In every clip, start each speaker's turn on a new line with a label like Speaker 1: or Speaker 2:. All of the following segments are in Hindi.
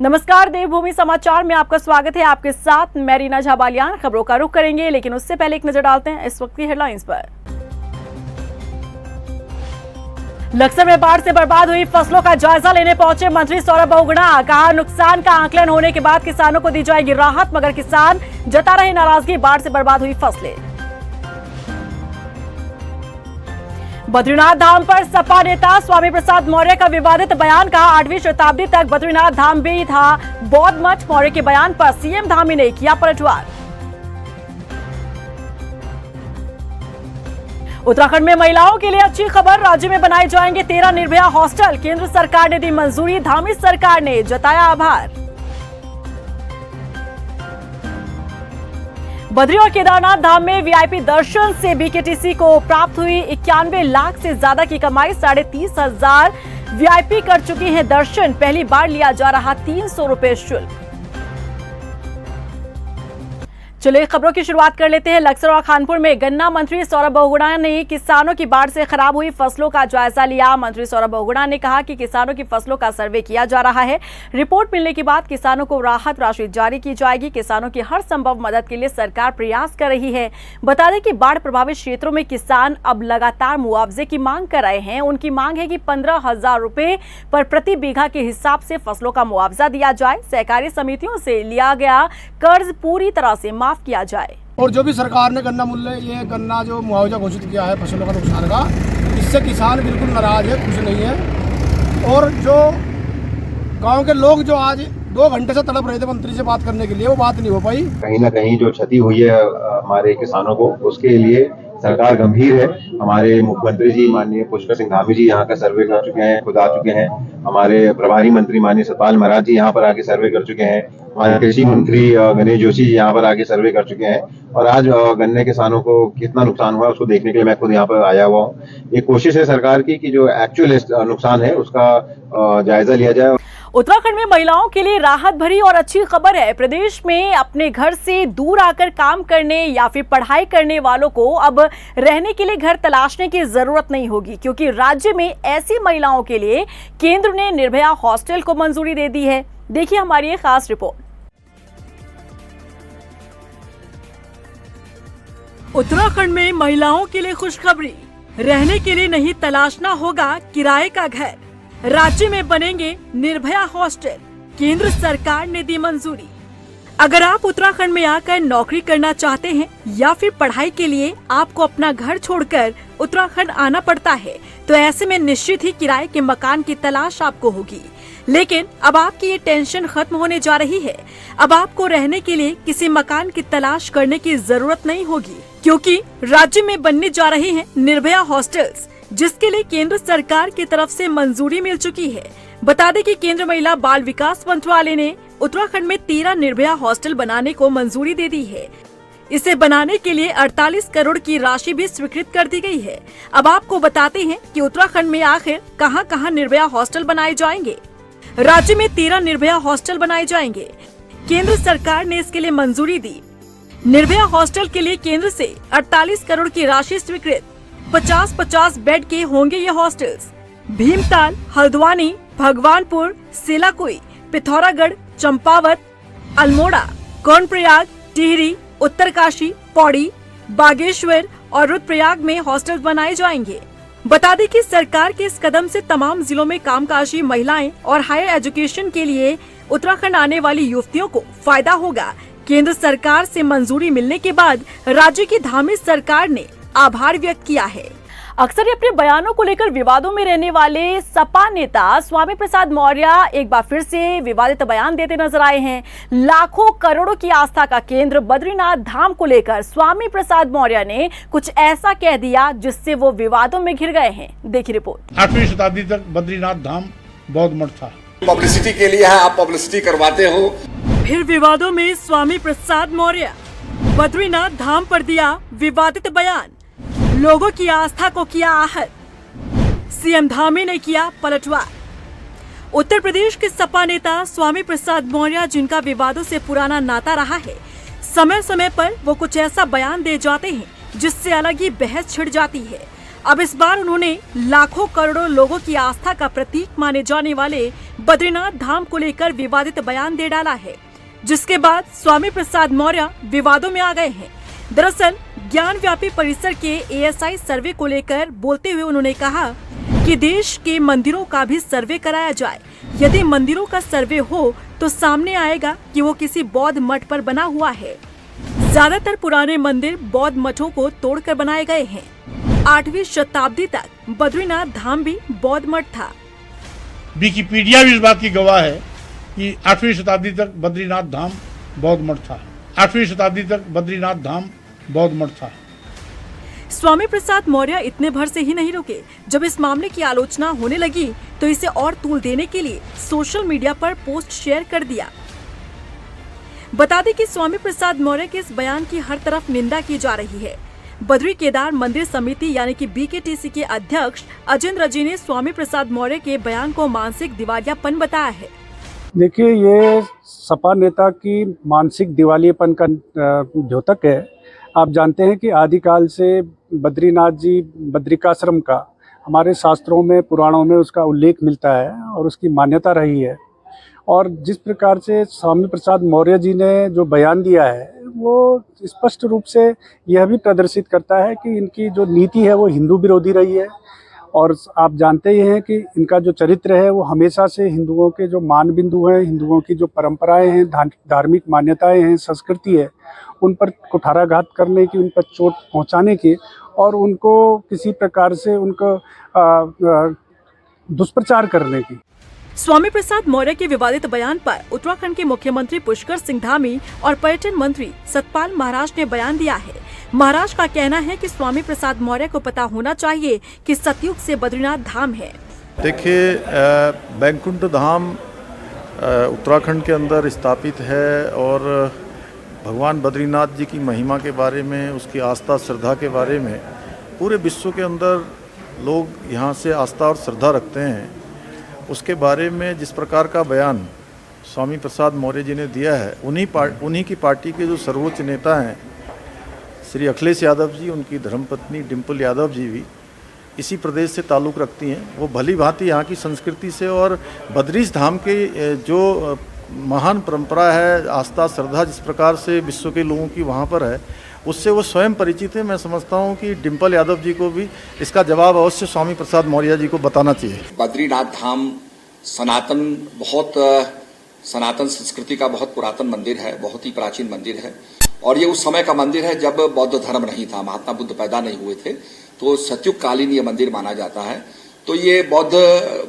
Speaker 1: नमस्कार, देवभूमि समाचार में आपका स्वागत है। आपके साथ मैं रीना झा बालियान। खबरों का रुख करेंगे, लेकिन उससे पहले एक नजर डालते हैं इस वक्त की हेडलाइंस पर। लक्सर में बाढ़ से बर्बाद हुई फसलों का जायजा लेने पहुंचे मंत्री सौरभ बहुगुणा। कहा, नुकसान का आकलन होने के बाद किसानों को दी जाएगी राहत, मगर किसान जता रहे नाराजगी, बाढ़ से बर्बाद हुई फसलें। बद्रीनाथ धाम पर सपा नेता स्वामी प्रसाद मौर्य का विवादित बयान। कहा, 8वीं शताब्दी तक बद्रीनाथ धाम भी था बौद्ध मठ। मौर्य के बयान पर सीएम धामी ने किया पलटवार। उत्तराखंड में महिलाओं के लिए अच्छी खबर, राज्य में बनाए जाएंगे 13 निर्भया हॉस्टल। केंद्र सरकार ने दी मंजूरी, धामी सरकार ने जताया आभार। बद्री और केदारनाथ धाम में वीआईपी दर्शन से बीकेटीसी को प्राप्त हुई 91 लाख से ज्यादा की कमाई। 35,500 वीआईपी कर चुकी हैं दर्शन। पहली बार लिया जा रहा 300 रुपए शुल्क। चलिए खबरों की शुरुआत कर लेते हैं। लक्सर और खानपुर में गन्ना मंत्री सौरभ बहुगुणा ने किसानों की बाढ़ से खराब हुई फसलों का जायजा लिया। मंत्री सौरभ बहुगुणा ने कहा कि किसानों की फसलों का सर्वे किया जा रहा है। रिपोर्ट मिलने के बाद किसानों को राहत राशि जारी की जाएगी। किसानों की हर संभव मदद के लिए सरकार प्रयास कर रही है। बता दें कि बाढ़ प्रभावित क्षेत्रों में किसान अब लगातार मुआवजे की मांग कर रहे हैं। उनकी मांग है कि 15,000 रुपए पर प्रति बीघा के हिसाब से फसलों का मुआवजा दिया जाए। सहकारी समितियों से लिया गया कर्ज पूरी तरह से किया जाए।
Speaker 2: और जो भी सरकार ने गन्ना मूल्य, ये गन्ना जो मुआवजा घोषित किया है फसलों का नुकसान का, इससे किसान बिल्कुल नाराज है, खुश नहीं है। और जो गांव के लोग जो आज 2 घंटे से तड़प रहे थे मंत्री से बात करने के लिए, वो बात नहीं हो पाई।
Speaker 3: कहीं ना कहीं जो क्षति हुई है हमारे किसानों को, उसके लिए सरकार गंभीर है। हमारे मुख्यमंत्री जी माननीय पुष्कर सिंह धामी जी यहाँ का सर्वे कर चुके हैं, खुद आ चुके हैं। हमारे प्रभारी मंत्री माननीय सतपाल महाराज जी यहाँ पर आके सर्वे कर चुके हैं। हमारे कृषि मंत्री गणेश जोशी जी यहाँ पर आके सर्वे कर चुके हैं। और आज गन्ने किसानों को कितना नुकसान हुआ उसको देखने के लिए मैं खुद यहाँ पर आया हुआ हूँ। ये कोशिश है सरकार की कि जो एक्चुअल नुकसान है उसका जायजा लिया जाए।
Speaker 1: उत्तराखंड में महिलाओं के लिए राहत भरी और अच्छी खबर है। प्रदेश में अपने घर से दूर आकर काम करने या फिर पढ़ाई करने वालों को अब रहने के लिए घर तलाशने की जरूरत नहीं होगी, क्योंकि राज्य में ऐसी महिलाओं के लिए केंद्र ने निर्भया हॉस्टल को मंजूरी दे दी है। देखिए हमारी ये खास रिपोर्ट। उत्तराखंड में महिलाओं के लिए खुशखबरी, रहने के लिए नहीं तलाशना होगा किराए का घर। राज्य में बनेंगे निर्भया हॉस्टल, केंद्र सरकार ने दी मंजूरी। अगर आप उत्तराखंड में आकर नौकरी करना चाहते हैं या फिर पढ़ाई के लिए आपको अपना घर छोड़कर उत्तराखंड आना पड़ता है, तो ऐसे में निश्चित ही किराए के मकान की तलाश आपको होगी। लेकिन अब आपकी ये टेंशन खत्म होने जा रही है। अब आपको रहने के लिए किसी मकान की तलाश करने की जरूरत नहीं होगी, क्योंकि राज्य में बनने जा रहे हैं निर्भया हॉस्टल्स, जिसके लिए केंद्र सरकार की तरफ से मंजूरी मिल चुकी है। बता दें कि केंद्र महिला बाल विकास मंत्रालय ने उत्तराखंड में 13 निर्भया हॉस्टल बनाने को मंजूरी दे दी है। इसे बनाने के लिए 48 करोड़ की राशि भी स्वीकृत कर दी गई है। अब आपको बताते हैं कि उत्तराखंड में आखिर कहां-कहां निर्भया हॉस्टल बनाए जाएंगे। राज्य में 13 निर्भया हॉस्टल बनाए जाएंगे। केंद्र सरकार ने इसके लिए मंजूरी दी। निर्भया हॉस्टल के लिए केंद्र से 48 करोड़ की राशि स्वीकृत। 50-50 बेड के होंगे ये हॉस्टल्स। भीमताल, हल्द्वानी, भगवानपुर, सेलाकुई, पिथौरागढ़, चंपावत, अल्मोड़ा, कर्णप्रयाग, टिहरी, उत्तरकाशी, पौड़ी, बागेश्वर और रुद्रप्रयाग में हॉस्टल बनाए जाएंगे। बता दें कि सरकार के इस कदम से तमाम जिलों में कामकाजी महिलाएं और हायर एजुकेशन के लिए उत्तराखंड आने वाली युवतियों को फायदा होगा। केंद्र सरकार से मंजूरी मिलने के बाद राज्य की धामी सरकार ने आभार व्यक्त किया है। अक्सर अपने बयानों को लेकर विवादों में रहने वाले सपा नेता स्वामी प्रसाद मौर्य एक बार फिर से विवादित बयान देते नजर आए हैं। लाखों करोड़ों की आस्था का केंद्र बद्रीनाथ धाम को लेकर स्वामी प्रसाद मौर्य ने कुछ ऐसा कह दिया जिससे वो विवादों में घिर गए हैं। देखिए रिपोर्ट।
Speaker 2: 8वीं शताब्दी तक बद्रीनाथ धाम बौद्ध मठ था।
Speaker 4: पब्लिसिटी के लिए है, आप पब्लिसिटी करवाते हो।
Speaker 1: फिर विवादों में स्वामी प्रसाद मौर्य, बद्रीनाथ धाम पर दिया विवादित बयान, लोगों की आस्था को किया आहत, सीएम धामी ने किया पलटवार। उत्तर प्रदेश के सपा नेता स्वामी प्रसाद मौर्य, जिनका विवादों से पुराना नाता रहा है, समय समय पर वो कुछ ऐसा बयान दे जाते हैं जिससे अलग ही बहस छिड़ जाती है। अब इस बार उन्होंने लाखों करोड़ों लोगों की आस्था का प्रतीक माने जाने वाले बद्रीनाथ धाम को लेकर विवादित बयान दे डाला है, जिसके बाद स्वामी प्रसाद मौर्य विवादों में आ गए हैं। दरअसल ज्ञान व्यापी परिसर के ASI सर्वे को लेकर बोलते हुए उन्होंने कहा कि देश के मंदिरों का भी सर्वे कराया जाए। यदि मंदिरों का सर्वे हो तो सामने आएगा कि वो किसी बौद्ध मठ पर बना हुआ है। ज्यादातर पुराने मंदिर बौद्ध मठों को तोड़कर बनाए गए हैं। 8वीं शताब्दी तक बद्रीनाथ धाम भी बौद्ध मठ था।
Speaker 5: विकिपीडिया भी इस बात की गवाह है कि 8वीं शताब्दी तक बद्रीनाथ धाम बौद्ध मठ था। 8वीं शताब्दी तक बद्रीनाथ धाम बौद्ध मठ था।
Speaker 1: स्वामी प्रसाद मौर्य इतने भर से ही नहीं रुके। जब इस मामले की आलोचना होने लगी तो इसे और तूल देने के लिए सोशल मीडिया पर पोस्ट शेयर कर दिया। बता दें कि स्वामी प्रसाद मौर्य के इस बयान की हर तरफ निंदा की जा रही है। बद्री केदार मंदिर समिति यानी कि BKTC के अध्यक्ष अजेंद्र जी ने स्वामी प्रसाद मौर्य के बयान को मानसिक दिवालियापन बताया है।
Speaker 6: देखिए, ये सपा नेता की मानसिक दिवालियापन का द्योतक है। आप जानते हैं कि आदिकाल से बद्रीनाथ जी बद्रिकाश्रम का हमारे शास्त्रों में, पुराणों में उसका उल्लेख मिलता है और उसकी मान्यता रही है। और जिस प्रकार से स्वामी प्रसाद मौर्य जी ने जो बयान दिया है वो स्पष्ट रूप से यह भी प्रदर्शित करता है कि इनकी जो नीति है वो हिंदू विरोधी रही है। और आप जानते ही हैं कि इनका जो चरित्र है वो हमेशा से हिंदुओं के जो मान बिंदु हैं, हिंदुओं की जो परंपराएं हैं, धार्मिक मान्यताएं हैं, संस्कृति है, उन पर कुठाराघात करने की, उन पर चोट पहुंचाने की और उनको किसी प्रकार से उनको दुष्प्रचार करने की।
Speaker 1: स्वामी प्रसाद मौर्य के विवादित बयान पर उत्तराखंड के मुख्यमंत्री पुष्कर सिंह धामी और पर्यटन मंत्री सतपाल महाराज ने बयान दिया है। महाराज का कहना है कि स्वामी प्रसाद मौर्य को पता होना चाहिए कि सतयुग से बद्रीनाथ धाम है।
Speaker 7: देखिए, बैकुंठ धाम उत्तराखंड के अंदर स्थापित है और भगवान बद्रीनाथ जी की महिमा के बारे में, उसकी आस्था श्रद्धा के बारे में पूरे विश्व के अंदर लोग यहाँ से आस्था और श्रद्धा रखते हैं। उसके बारे में जिस प्रकार का बयान स्वामी प्रसाद मौर्य जी ने दिया है, उन्हीं की पार्टी के जो सर्वोच्च नेता हैं श्री अखिलेश यादव जी, उनकी धर्मपत्नी डिम्पल यादव जी भी इसी प्रदेश से ताल्लुक़ रखती हैं। वो भली भांति यहाँ की संस्कृति से और बद्रीश धाम के जो महान परंपरा है, आस्था श्रद्धा जिस प्रकार से विश्व के लोगों की वहाँ पर है, उससे वो स्वयं परिचित है। मैं समझता हूँ कि डिम्पल यादव जी को भी इसका जवाब अवश्य स्वामी प्रसाद मौर्य जी को बताना चाहिए।
Speaker 4: बद्रीनाथ धाम सनातन संस्कृति का बहुत पुरातन मंदिर है, बहुत ही प्राचीन मंदिर है और ये उस समय का मंदिर है जब बौद्ध धर्म नहीं था, महात्मा बुद्ध पैदा नहीं हुए थे, तो सतयुग कालीन ये मंदिर माना जाता है। तो ये बौद्ध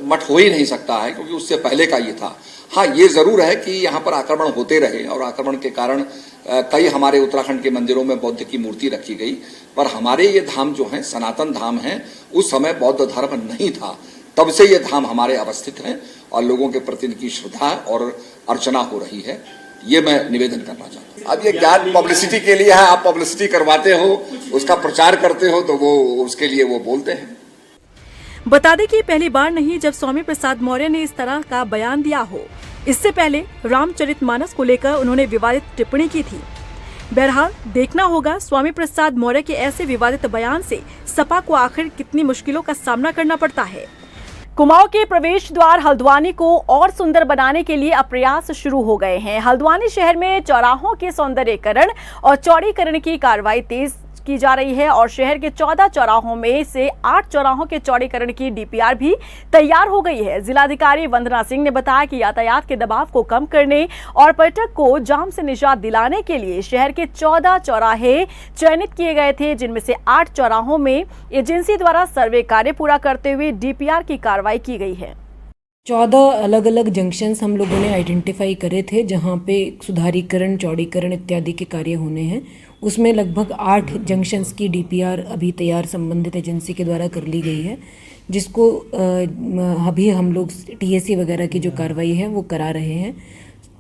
Speaker 4: मठ हो ही नहीं सकता है क्योंकि उससे पहले का ये था। हाँ, ये जरूर है कि यहाँ पर आक्रमण होते रहे और आक्रमण के कारण कई हमारे उत्तराखंड के मंदिरों में बौद्ध की मूर्ति रखी गई, पर हमारे ये धाम जो हैं सनातन धाम हैं, उस समय बौद्ध धर्म नहीं था, तब से ये धाम हमारे अवस्थित हैं और लोगों के प्रति इनकी श्रद्धा और अर्चना हो रही है। ये मैं निवेदन करना चाहता हूँ। अब ये ज्ञान पब्लिसिटी के लिए है, आप पब्लिसिटी करवाते हो, उसका प्रचार करते हो, तो वो उसके लिए वो बोलते हैं।
Speaker 1: बता दें कि पहली बार नहीं जब स्वामी प्रसाद मौर्य ने इस तरह का बयान दिया हो। इससे पहले रामचरितमानस को लेकर उन्होंने विवादित टिप्पणी की थी। बहरहाल देखना होगा स्वामी प्रसाद मौर्य के ऐसे विवादित बयान से सपा को आखिर कितनी मुश्किलों का सामना करना पड़ता है। कुमाऊं के प्रवेश द्वार हल्द्वानी को और सुंदर बनाने के लिए अब प्रयास शुरू हो गए हैं। हल्द्वानी शहर में चौराहों के सौंदर्यीकरण और चौड़ीकरण की कार्रवाई तेज की जा रही है और शहर के 14 चौराहों में से 8 चौराहों के चौड़ीकरण की DPR भी तैयार हो गई है। जिलाधिकारी वंदना सिंह ने बताया कि यातायात के दबाव को कम करने और पर्यटक को जाम से निजात दिलाने के लिए शहर के 14 चौराहे चयनित किए गए थे, जिनमें से 8 चौराहों में एजेंसी द्वारा सर्वे कार्य पूरा करते हुए DPR की कार्रवाई की गई है।
Speaker 8: 14 अलग अलग जंक्शंस हम लोगों ने आइडेंटिफाई करे थे जहां पे सुधारीकरण, चौड़ीकरण इत्यादि के कार्य होने हैं। उसमें लगभग 8 जंक्शंस की DPR अभी तैयार संबंधित एजेंसी के द्वारा कर ली गई है, जिसको अभी हम लोग TAC वगैरह की जो कार्रवाई है वो करा रहे हैं।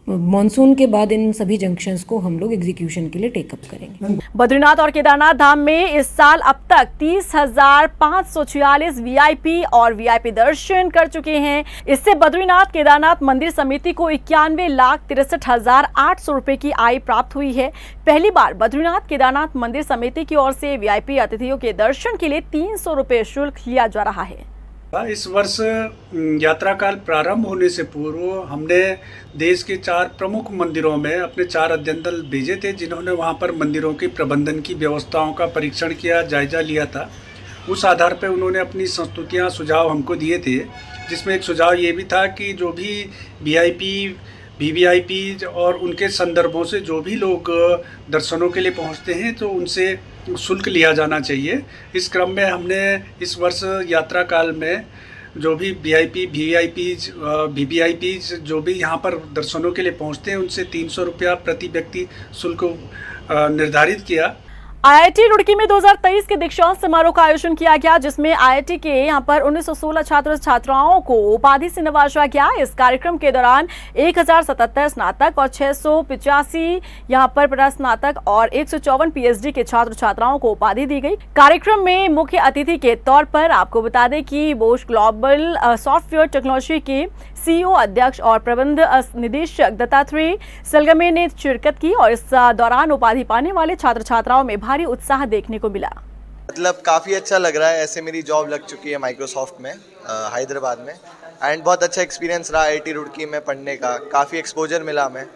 Speaker 8: मॉनसून के बाद इन सभी जंक्शंस को हम लोग एग्जीक्यूशन के लिए टेकअप करेंगे।
Speaker 1: बद्रीनाथ और केदारनाथ धाम में इस साल अब तक 30,546 वीआईपी और वीआईपी दर्शन कर चुके हैं। इससे बद्रीनाथ केदारनाथ मंदिर समिति को 91,63,800 रुपए की आय प्राप्त हुई है। पहली बार बद्रीनाथ केदारनाथ मंदिर समिति की ओर से वीआईपी अतिथियों के दर्शन के लिए 300 रुपए शुल्क लिया जा रहा है।
Speaker 6: इस वर्ष यात्रा काल प्रारंभ होने से पूर्व हमने देश के 4 प्रमुख मंदिरों में अपने 4 अध्ययन दल भेजे थे, जिन्होंने वहां पर मंदिरों की प्रबंधन की व्यवस्थाओं का परीक्षण किया, जायजा लिया था। उस आधार पर उन्होंने अपनी संस्तुतियां सुझाव हमको दिए थे, जिसमें एक सुझाव ये भी था कि जो भी वीआईपी वीवीआईपी और उनके संदर्भों से जो भी लोग दर्शनों के लिए पहुंचते हैं तो उनसे शुल्क लिया जाना चाहिए। इस क्रम में हमने इस वर्ष यात्रा काल में जो भी वीआईपी वीआईपीज वीवीआईपीज जो भी यहाँ पर दर्शनों के लिए पहुँचते हैं उनसे 300 रुपया प्रति व्यक्ति शुल्क निर्धारित किया।
Speaker 1: आईआईटी रुड़की में 2023 के दीक्षांत समारोह का आयोजन किया गया, जिसमें आईआईटी के यहां पर 1916 छात्र छात्राओं को उपाधि से नवाजा गया। इस कार्यक्रम के दौरान 1077 स्नातक और 685 यहां पर प्रस्नातक और 154 पीएचडी के छात्र छात्राओं को उपाधि दी गई। कार्यक्रम में मुख्य अतिथि के तौर पर आपको बता दें कि बोश ग्लोबल सॉफ्टवेयर टेक्नोलॉजी के सीईओ, अध्यक्ष और प्रबंध निदेशक दत्तात्रेय सलगमे ने शिरकत की और इस दौरान उपाधि पाने वाले छात्र छात्राओं में भारी उत्साह देखने को मिला।
Speaker 9: मतलब काफ़ी अच्छा लग रहा है। ऐसे मेरी जॉब लग चुकी है माइक्रोसॉफ्ट में हैदराबाद में, एंड बहुत अच्छा एक्सपीरियंस रहा आईआईटी रुड़की में पढ़ने का। काफ़ी एक्सपोजर मिला हमें,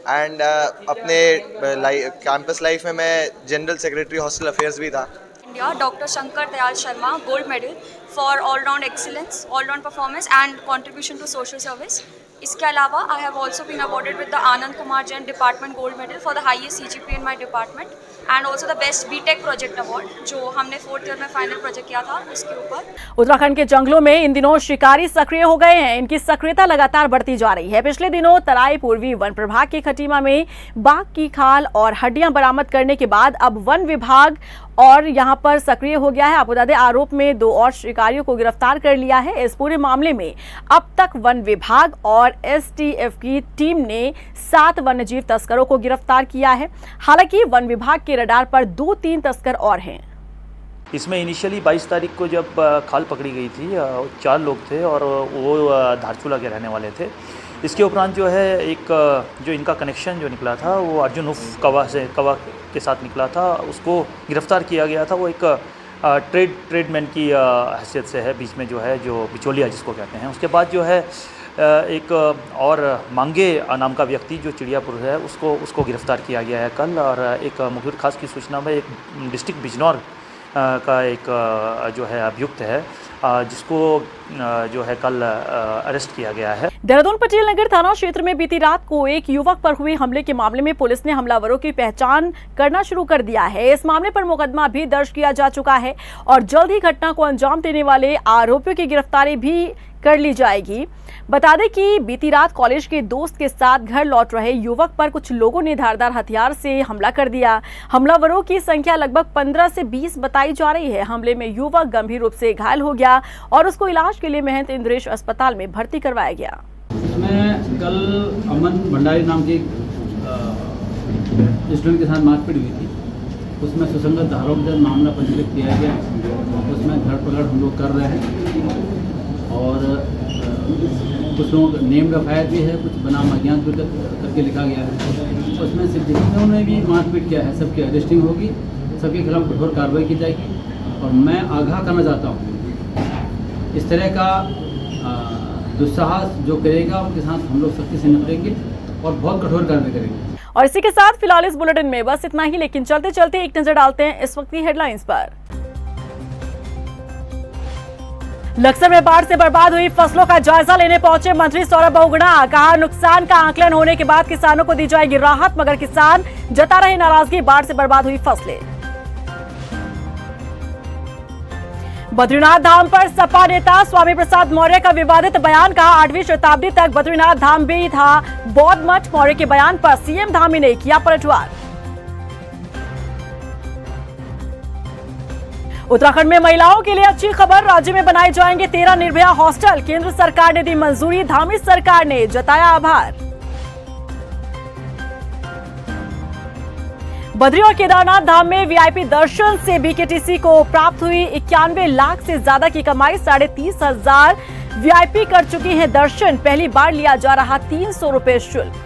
Speaker 9: एंड अपने कैंपस लाइफ में मैं जनरल सेक्रेटरी हॉस्टल अफेयर्स भी था।
Speaker 10: Doctor Shankar Dayal Sharma gold medal for all round excellence, all round performance and contribution to social service. इसके अलावा I have also been awarded with the Anand Kumar Jain department gold medal for the highest CGPA in my department and also the best BTech project award, जो हमने 4th ईयर में फाइनल प्रोजेक्ट किया था उसके ऊपर।
Speaker 1: उत्तराखंड के जंगलों में इन दिनों शिकारी सक्रिय हो गए हैं। इनकी सक्रियता लगातार बढ़ती जा रही है। पिछले दिनों तराई पूर्वी वन प्रभाग के खटीमा में बाघ की खाल और हड्डियां बरामद करने के बाद अब वन विभाग और यहां पर सक्रिय हो गया है। आपको बता दें, आरोप में 2 और शिकारियों को गिरफ्तार कर लिया है। इस पूरे मामले में अब तक वन विभाग और एसटीएफ की टीम ने 7 वन्यजीव तस्करों को गिरफ्तार किया है। हालांकि वन विभाग के रडार पर 2-3 तस्कर और हैं।
Speaker 11: इसमें इनिशियली 22 तारीख को जब खाल पकड़ी गई थी, 4 लोग थे और वो धारचूला के रहने वाले थे। इसके उपरांत जो है एक जो इनका कनेक्शन जो निकला था वो अर्जुन उर्फ कवा के साथ निकला था। उसको गिरफ्तार किया गया था। वो एक ट्रेडमैन की हैसियत से है, बीच में जो है जो बिचौलिया जिसको कहते हैं। उसके बाद जो है एक और मांगे नाम का व्यक्ति जो चिड़ियापुर है उसको गिरफ्तार किया गया है कल। और एक मुखबिर खास की सूचना में एक डिस्ट्रिक्ट बिजनौर का एक जो है अभियुक्त है जिसको जो है कल अरेस्ट किया गया है।
Speaker 1: देहरादून पटेल नगर थाना क्षेत्र में बीती रात को एक युवक पर हुए हमले के मामले में पुलिस ने हमलावरों की पहचान करना शुरू कर दिया है। इस मामले पर मुकदमा भी दर्ज किया जा चुका है और जल्द ही घटना को अंजाम देने वाले आरोपियों की गिरफ्तारी भी कर ली जाएगी। बता दें कि बीती रात कॉलेज के दोस्त के साथ घर लौट रहे युवक पर कुछ लोगों ने धारदार हथियार से हमला कर दिया। हमलावरों की संख्या लगभग 15 से 20 बताई जा रही है। हमले में युवक गंभीर रूप से घायल हो गया और उसको इलाज के लिए महंत इंद्रेश अस्पताल में भर्ती करवाया गया।
Speaker 12: इसमें कल अमन भंडारी नाम के स्टूडेंट के साथ मारपीट हुई थी। उसमें सुसंगत धाराओं में मामला पंजीकृत किया गया। उसमें धरपकड़ हम लोग कर रहे हैं और कुछ लोगों का नेम एफआईआर भी है, कुछ बनाम अज्ञात भी करके लिखा गया है। उसमें सिर्फ जिन्होंने भी मारपीट किया है सबकी अरेस्टिंग होगी, सबके खिलाफ कठोर कार्रवाई की जाएगी। और मैं आगाह करना चाहता हूँ, इस तरह का दुस्साहस जो करेगा उनके साथ हम लोग सख्ती से निपटेंगे और बहुत कठोर कार्रवाई करेंगे।
Speaker 1: और इसी के साथ फिलहाल इस बुलेटिन में बस इतना ही, लेकिन चलते चलते एक नजर डालते हैं इस वक्त की हेडलाइंस पर। लक्सर में बाढ़ से बर्बाद हुई फसलों का जायजा लेने पहुंचे मंत्री सौरभ बहुगुणा। कहा, नुकसान का आकलन होने के बाद किसानों को दी जाएगी राहत, मगर किसान जता रहे नाराजगी, बाढ़ से बर्बाद हुई फसलें। बद्रीनाथ धाम पर सपा नेता स्वामी प्रसाद मौर्य का विवादित बयान। कहा, 8वीं शताब्दी तक बद्रीनाथ धाम भी था बौद्ध मठ। मौर्य के बयान पर सीएम धामी ने किया पलटवार। उत्तराखंड में महिलाओं के लिए अच्छी खबर, राज्य में बनाए जाएंगे 13 निर्भया हॉस्टल। केंद्र सरकार ने दी मंजूरी, धामी सरकार ने जताया आभार। बद्री और केदारनाथ धाम में वीआईपी दर्शन से बीकेटीसी को प्राप्त हुई 91 लाख से ज्यादा की कमाई। 30,500 वीआईपी कर चुके हैं दर्शन। पहली बार लिया जा रहा 300 रुपए शुल्क।